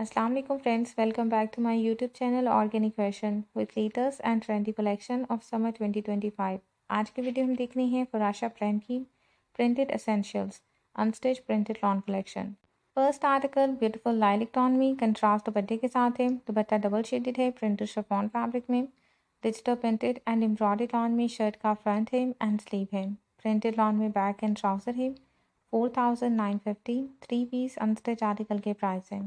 अस्सलाम वालेकुम friends, welcome back to my YouTube channel organic fashion with latest and trendy collection of summer 2025। आज की video हम देख रहे हैं फराशा प्लान की printed essentials unstitch printed lawn collection. First article beautiful lilac tone में कंट्रास्ट दुपट्टे के साथ है। दुपट्टा डबल शेडेड है प्रिंटेड शिफॉन फैब्रिक में। Digital printed and embroidered lawn में शर्ट का फ्रंट है एंड स्लीव है। प्रिंटेड लॉन में बैक एंड ट्राउजर है। 4950 3 पीस अनस्टिच आर्टिकल के प्राइस है।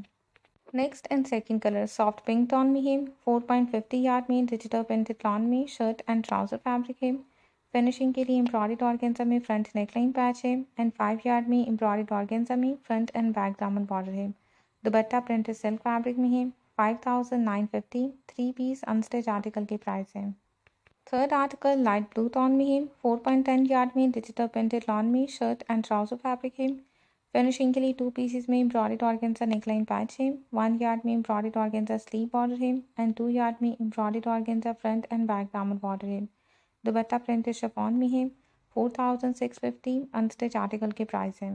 Next and second colour soft pink tone में है। 4.50 यार्ड में डिजिटल प्रिंटेड लॉन में शर्ट एंड ट्राउजर फैब्रिक है। फिनिशिंग के लिए एम्ब्रॉयडर्ड ऑर्गेन्जा में फ्रंट नेकलाइन पैच है एंड 5 यार्ड में एम्ब्रॉयडर्ड ऑर्गेन्जा में फ्रंट एंड बैक दामन बॉर्डर है। दुपट्टा प्रिंटेड सिल्क फैब्रिक में है। 5950 3 पीस अनस्टिच आर्टिकल के प्राइस है। Third article light blue tone में है। 4.10 यार्ड में डिजिटल प्रिंटेड लॉन में शर्ट एंड ट्राउजर फैब्रिक है। फिनिशिंग के लिए 2 पीसेस में एम्ब्रॉयडर्ड ऑर्गेन्जा नेकलाइन पैच है। 1 यार्ड में एम्ब्रॉयडर्ड ऑर्गेन्जा स्लीव बॉर्डर है एंड 2 यार्ड में embroidered organza front and back दामन बॉर्डर है। दुपट्टा प्रिंटेड शिफॉन में है। 4650 अनस्टिच आर्टिकल के प्राइस है।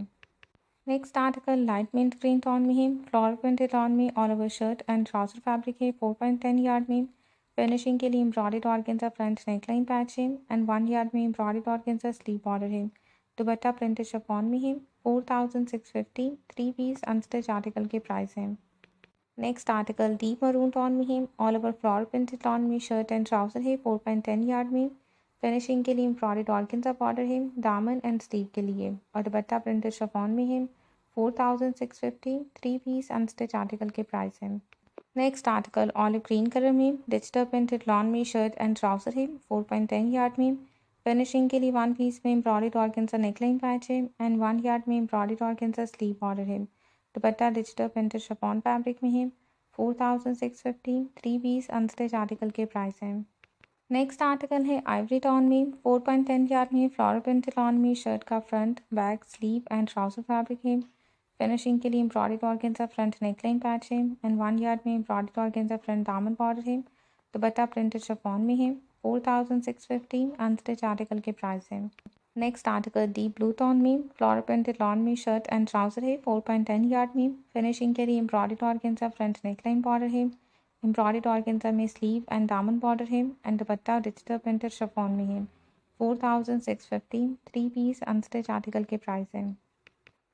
Next article light mint green tone में है। फ्लोरल प्रिंटेड लॉन में all over shirt and trouser fabric है। 4.10 यार्ड में फिनिशिंग के लिए embroidered organza front neckline patch है एंड 1 यार्ड में एम्ब्रॉयडर्ड ऑर्गेन्जा स्लीव बॉर्डर है। दुपट्टा प्रिंटेड शिफॉन में है। 4650 3 पीस अनस्टिच आर्टिकल के प्राइस है। Next article deep maroon tone में है। All over floral printed tone में शर्ट एंड ट्राउजर है। 4.10 यार्ड में फिनिशिंग के लिए एम्ब्रॉयडर्ड ऑर्गेन्जा बॉर्डर है दामन एंड स्लीव के लिए और दुपट्टा प्रिंटेड शिफॉन में है। 4650 3 पीस अनस्टिच आर्टिकल के प्राइस है। Next article olive green colour में डिजिटल प्रिंटेड लॉन में शर्ट एंड ट्राउजर है। 4.10 यार्ड में फिनिशिंग के लिए 1 पीस में एम्ब्रॉयडर्ड ऑर्गेन्जा नेकलाइन पैच है एंड 1 यार्ड में एम्ब्रॉयडर्ड ऑर्गेन्जा स्लीव बॉर्डर है। दुपट्टा डिजिटल प्रिंटेड शिफॉन फैब्रिक में है। 4650 3 पीस अनस्टिच आर्टिकल के प्राइस है। नेक्स्ट आर्टिकल है आइवरी टोन में। 4.10 यार्ड में फ्लोरल प्रिंटेड लॉन में शर्ट का front back sleeve and trouser fabric है। फिनिशिंग के लिए embroidered organza front neckline patch है एंड 1 यार्ड में एम्ब्रॉयडर्ड ऑर्गेन्जा फ्रंट दामन बॉर्डर है। दुपट्टा प्रिंटेड शिफॉन में है। 4650 अनस्टिच आर्टिकल के प्राइस है। Next article deep blue tone में फ्लोरल प्रिंटेड लॉन में शर्ट एंड ट्राउजर है। 4.10 यार्ड में फिनिशिंग के लिए embroidered organza front neckline border है। एम्ब्रॉयडर्ड ऑर्गेन्जा में स्लीव एंड दामन बॉर्डर है and dupatta digital printed chiffon में है। 4650 3 पीस अनस्टिच आर्टिकल के प्राइस है।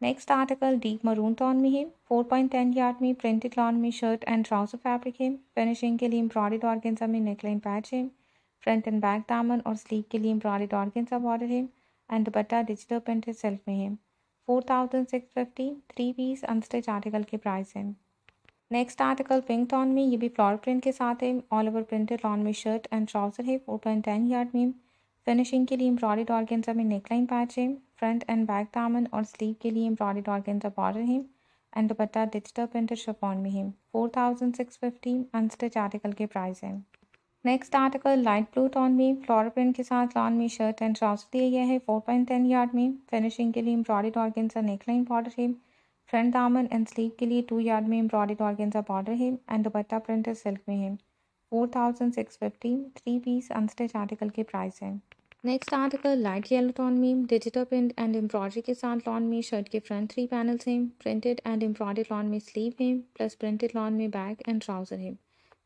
Next article deep maroon tone में है। 4.10 यार्ड में प्रिंटेड लॉन में शर्ट एंड ट्राउजर फैब्रिक है। फिनिशिंग के लिए एम्ब्रॉयडर्ड ऑर्गेन्जा में नेकलाइन पैच है। फ्रंट एंड बैक दामन और स्लीव के लिए एम्ब्रॉयडर्ड ऑर्गेन्जा बॉर्डर है and dupatta digital printed silk में है। 4650 3 पीस अनस्टिच आर्टिकल के प्राइस है। नेक्स्ट आर्टिकल पिंक टोन में ये भी फ्लोरल प्रिंट के साथ है। ऑल ओवर प्रिंटेड लॉन में शर्ट एंड ट्राउजर है। 4.10 यार्ड में फिनिशिंग के लिए एम्ब्रॉयडर्ड ऑर्गेन्जा में नेकलाइन पैच है। फ्रंट एंड बैक दामन और स्लीव के लिए एम्ब्रॉयडर्ड ऑर्गेन्जा बॉर्डर है and dupatta digital printed chiffon में है। 4650 अनस्टिच आर्टिकल के प्राइस है। Next article light blue tone में फ्लोरल प्रिंट के साथ लॉन में शर्ट एंड ट्राउजर दिया गया है। 4.10 यार्ड में फिनिशिंग के लिए एम्ब्रॉयडर्ड ऑर्गेन्जा नेकलाइन बॉर्डर है। फ्रंट दामन एंड स्लीव के लिए 2 यार्ड में एम्ब्रॉयडर्ड ऑर्गेन्जा बॉर्डर है एंड दुपट्टा प्रिंटेड सिल्क में है। 4650 3 पीस अनस्टिच आर्टिकल के प्राइस है। Next article light yellow tone में डिजिटल प्रिंट एंड एम्ब्रॉयडरी के साथ लॉन में शर्ट के फ्रंट 3 पैनल्स हैं। प्रिंटेड एंड एम्ब्रॉयडर्ड लॉन में स्लीव है प्लस प्रिंटेड लॉन में बैक एंड ट्राउजर है।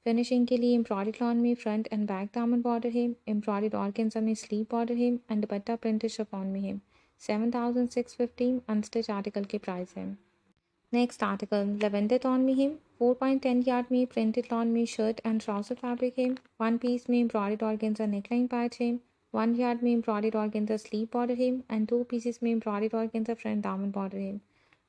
फिनिशिंग के लिए एम्ब्रॉयडर्ड लॉन में फ्रंट एंड बैक दामन बॉर्डर है। एम्ब्रॉयडर्ड ऑर्गेन्जा में स्लीव बॉर्डर है एंड दुपट्टा प्रिंटेड शिफॉन में है। 7650 अनस्टिच आर्टिकल के प्राइस है। नेक्स्ट आर्टिकल लेवेंडर टोन में है। 4.10 यार्ड में प्रिंटेड लॉन में शर्ट एंड ट्राउजर फैब्रिक है। 1 पीस में एम्ब्रॉयडर्ड ऑर्गेन्जा नेकलाइन पैच है। 1 यार्ड में एम्ब्रॉयडर्ड ऑर्गेन्जा स्लीव बॉर्डर है एंड 2 पीसेस में एम्ब्रॉयडर्ड ऑर्गेन्जा फ्रंट दामन बॉर्डर है।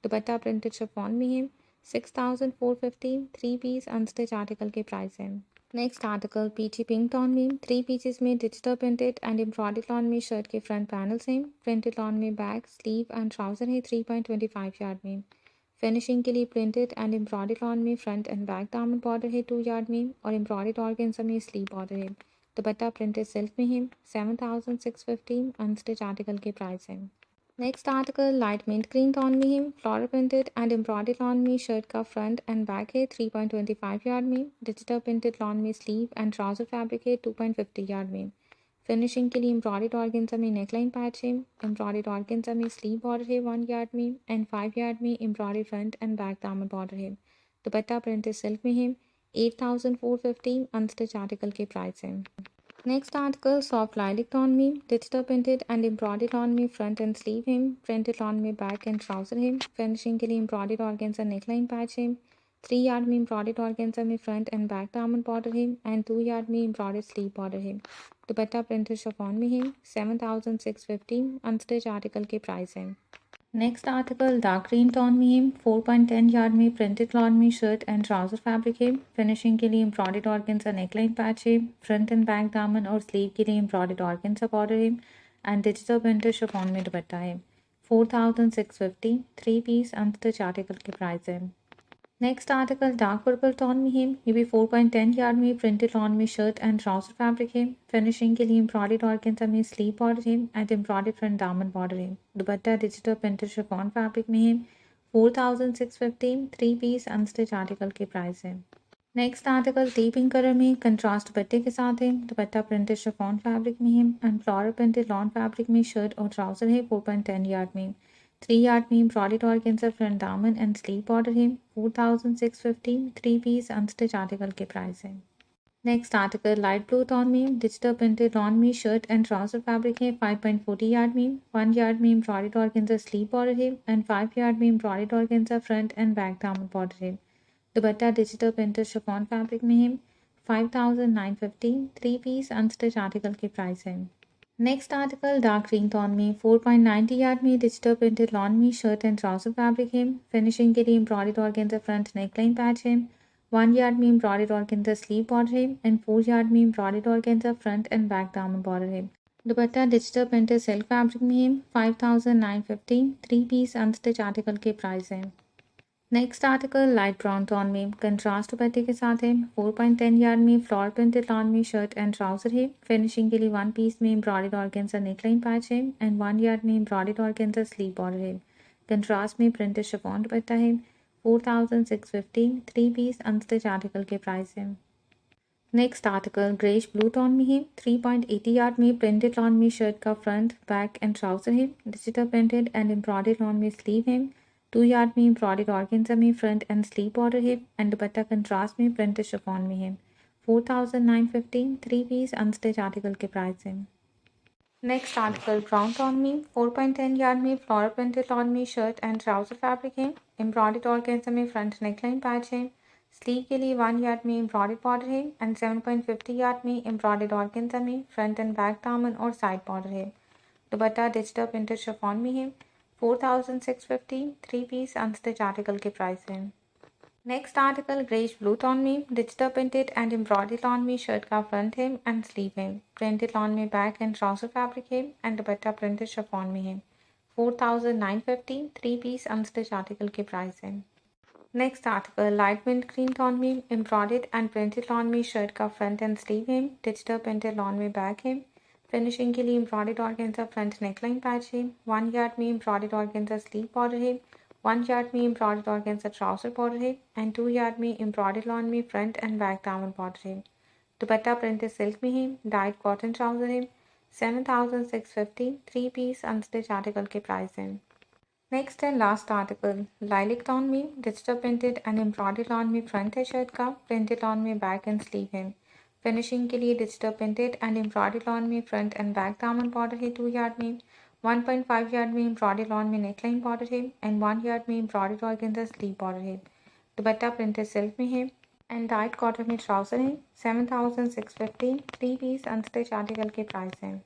दुपट्टा प्रिंटेड शिफॉन में है। 6450 3 पीस अनस्टिच आर्टिकल के प्राइस है। नेक्स्ट आर्टिकल पीची पिंक टोन में 3 पीसेस में digital printed and embroidered lawn में शर्ट के फ्रंट पैनल्स हैं। प्रिंटेड लॉन में बैक स्लीव एंड ट्राउजर है। 3.25 यार्ड में फिनिशिंग के लिए प्रिंटेड एंड एम्ब्रॉयडर्ड लॉन में फ्रंट एंड बैक दामन बॉर्डर है 2 यार्ड में और एम्ब्रॉयडर्ड ऑर्गेन्जा में स्लीव बॉर्डर है। दुपट्टा प्रिंटेड सिल्क में है। 7650 अनस्टिच आर्टिकल के प्राइस है। Next article light mint green tone में है। Floral printed and embroidered lawn में शर्ट का फ्रंट एंड बैक है। 3.25 यार्ड में डिजिटल प्रिंटेड लॉन में स्लीव एंड ट्राउजर फैब्रिक है। 2.50 यार्ड में फिनिशिंग के लिए एम्ब्रॉयडर्ड ऑर्गेन्जा में नेकलाइन पैच है। एम्ब्रॉयडर्ड ऑर्गेन्जा में स्लीव बॉर्डर है 1 यार्ड में एंड 5 यार्ड में एम्ब्रॉयडर्ड फ्रंट एंड बैक दामन बॉर्डर है। दुपट्टा प्रिंटेड सिल्क में है, 8450 अनस्टिच आर्टिकल के प्राइस है। Next article soft lilac tone में, digital printed and embroidered lawn में फ्रंट एंड स्लीव है, प्रिंटेड ऑन में बैक एंड ट्राउजर है, फिनिशिंग के लिए एम्ब्रॉयडर्ड ऑर्गेन्जा नेकलाइन पैच है, 3 यार्ड में एम्ब्रॉयडर्ड ऑर्गेन्जा में फ्रंट एंड बैक दामन बॉर्डर है एंड 2 यार्ड में एम्ब्रॉयडर्ड स्लीव बॉर्डर है। दुपट्टा प्रिंटेड शिफॉन में है, 7650 अनस्टिच आर्टिकल के प्राइस है। Next article dark green tone में है, 4.10 यार्ड में प्रिंटेड लॉन में शर्ट एंड ट्राउजर फैब्रिक है, फिनिशिंग के लिए एम्ब्रॉयडर्ड ऑर्गेन्जा नेकलाइन पैच है, फ्रंट एंड बैक दामन और स्लीव के लिए एम्ब्रॉयडर्ड ऑर्गेन्जा बॉर्डर है एंड डिजिटल प्रिंटेड शिफॉन में दुपट्टा है। 4650 3 पीस अनस्टिच आर्टिकल के प्राइस है। Next article dark purple tone में है, ये भी 4.10 यार्ड में प्रिंटेड लॉन में शर्ट एंड ट्राउजर फैब्रिक है, फिनिशिंग के लिए एम्ब्रॉयडर्ड ऑर्गेन्जा में स्लीव बॉर्डर है एंड एम्ब्रॉयडर्ड फ्रंट दामन बॉर्डर है। दुपट्टा डिजिटल प्रिंटेड शिफॉन फैब्रिक में है, 4650 3 पीस अनस्टिच आर्टिकल के प्राइस है। Next article T pink colour में कंट्रास्ट दुपट्टे के साथ है, दुपट्टा प्रिंटेड शिफॉन फैब्रिक में है and floral printed lawn fabric में शर्ट और ट्राउजर है, 4.10 यार्ड में, 3 यार्ड में एम्ब्रॉयडर्ड ऑर्गेन्जा फ्रंट दामन एंड स्लीव बॉर्डर है, 4650 3 पीस अनस्टिच आर्टिकल के प्राइस है। Next article light blue tone में डिजिटल प्रिंटेड लॉन में शर्ट एंड ट्राउजर फैब्रिक है, 5.40 यार्ड में, 1 यार्ड में एम्ब्रॉयडर्ड ऑर्गेन्जा स्लीव बॉर्डर है एंड 5 यार्ड में embroidered organza front and back दामन बॉर्डर है। दुपट्टा डिजिटल प्रिंटेड शिफॉन फैब्रिक में है, 5950 3 पीस अनस्टिच आर्टिकल के प्राइस है। Next article dark green tone में 4.90 यार्ड में डिजिटल प्रिंटेड लॉन में शर्ट एंड ट्राउजर फैब्रिक है, फिनिशिंग के लिए embroidered organza front neckline patch है, 1 यार्ड में एम्ब्रॉयडर्ड ऑर्गेन्जा स्लीव बॉर्डर है एंड 4 यार्ड में embroidered organza front and back दामन बॉर्डर है। दुपट्टा डिजिटल प्रिंटेड सिल्क फैब्रिक में है, 5950 3 पीस अनस्टिच आर्टिकल के प्राइस है। Next article light brown tone में कंट्रास्ट दुपट्टे के साथ है, 4.10 यार्ड में फ्लोर प्रिंटेड लॉन में शर्ट एंड ट्राउजर है, फिनिशिंग के लिए 1 पीस में एम्ब्रॉयडर्ड ऑर्गेन्जा नेकलाइन पैच है एंड 1 यार्ड में एम्ब्रॉयडर्ड ऑर्गेन्जा स्लीव बॉर्डर है। कंट्रास्ट में प्रिंटेड शिफॉन दुपट्टा है, 4650 3 पीस अनस्टिच आर्टिकल के प्राइस है। Next article greyish blue tone में है, 3.80 यार्ड में प्रिंटेड लॉन में शर्ट का फ्रंट बैक एंड ट्राउजर है, digital printed and embroidered lawn में स्लीव है, 2 यार्ड में एम्ब्रॉयडर्ड ऑर्गेन्जा में फ्रंट एंड स्लीव बॉर्डर है एंड दुपट्टा कंट्रास्ट में प्रिंटेड शिफॉन में है, 4950 3 पीस अनस्टिच आर्टिकल के प्राइस है। नेक्स्ट आर्टिकल ब्राउन टोन में 4.10 यार्ड में फ्लोरल प्रिंटेड लॉन में शर्ट एंड ट्राउजर फैब्रिक है, एम्ब्रॉयडर्ड ऑर्गेन्जा में फ्रंट नेकलाइन पैच है, स्लीव के लिए 1 यार्ड में एम्ब्रॉयडर्ड बॉर्डर है एंड 7.50 यार्ड में एम्ब्रॉयडर्ड ऑर्गेन्जा में फ्रंट एंड बैक दामन और साइड बॉर्डर है। दुपट्टा डिजिटल प्रिंटेड शिफॉन में है, 4650 3 पीस अनस्टिच आर्टिकल के प्राइस है। Next article greyish blue tone में digital printed and embroidered lawn में शर्ट का फ्रंट है एंड स्लीव है, प्रिंटेड लॉन में बैक एंड ट्राउजर फैब्रिक है एंड दुपट्टा प्रिंटेड शिफॉन में है, 4950 3 पीस अनस्टिच आर्टिकल के प्राइस है। Next article light mint green tone में एम्ब्रॉयडर्ड एंड प्रिंटेड लॉन में शर्ट का फ्रंट एंड स्लीव है, डिजिटल प्रिंटेड लॉन में बैक है, फिनिशिंग के लिए embroidered organza front neckline patch है, 1 यार्ड में एम्ब्रॉयडर्ड ऑर्गेन्जा स्लीव बॉर्डर है, 1 यार्ड में एम्ब्रॉयडर्ड ऑर्गेन्जा ट्राउजर बॉर्डर है एंड 2 यार्ड में एम्ब्रॉयडर्ड लॉन में फ्रंट एंड बैक दामन बॉर्डर है। दुपट्टा प्रिंटेड सिल्क में है, डाइट कॉटन ट्राउजर है, 7650 3 पीस अनस्टिच आर्टिकल के प्राइस है। Next and last article lilac tone में digital printed and embroidered lawn में फ्रंट है शर्ट का, प्रिंटेड लॉन में बैक एंड स्लीव है, फिनिशिंग के लिए digital printed and embroidered lawn में फ्रंट एंड बैक दामन बॉर्डर है, 2 यार्ड में, 1.5 यार्ड में एम्ब्रॉयडर्ड लॉन में नेकलाइन बॉर्डर है एंड 1 यार्ड में एम्ब्रॉयडर्ड ऑर्गेन्जा स्लीव बॉर्डर है। दुपट्टा प्रिंटेड सिल्क में है एंड डाइट कॉटन में ट्राउजर है, 7650 3 पीस अनस्टिच आर्टिकल के प्राइस है।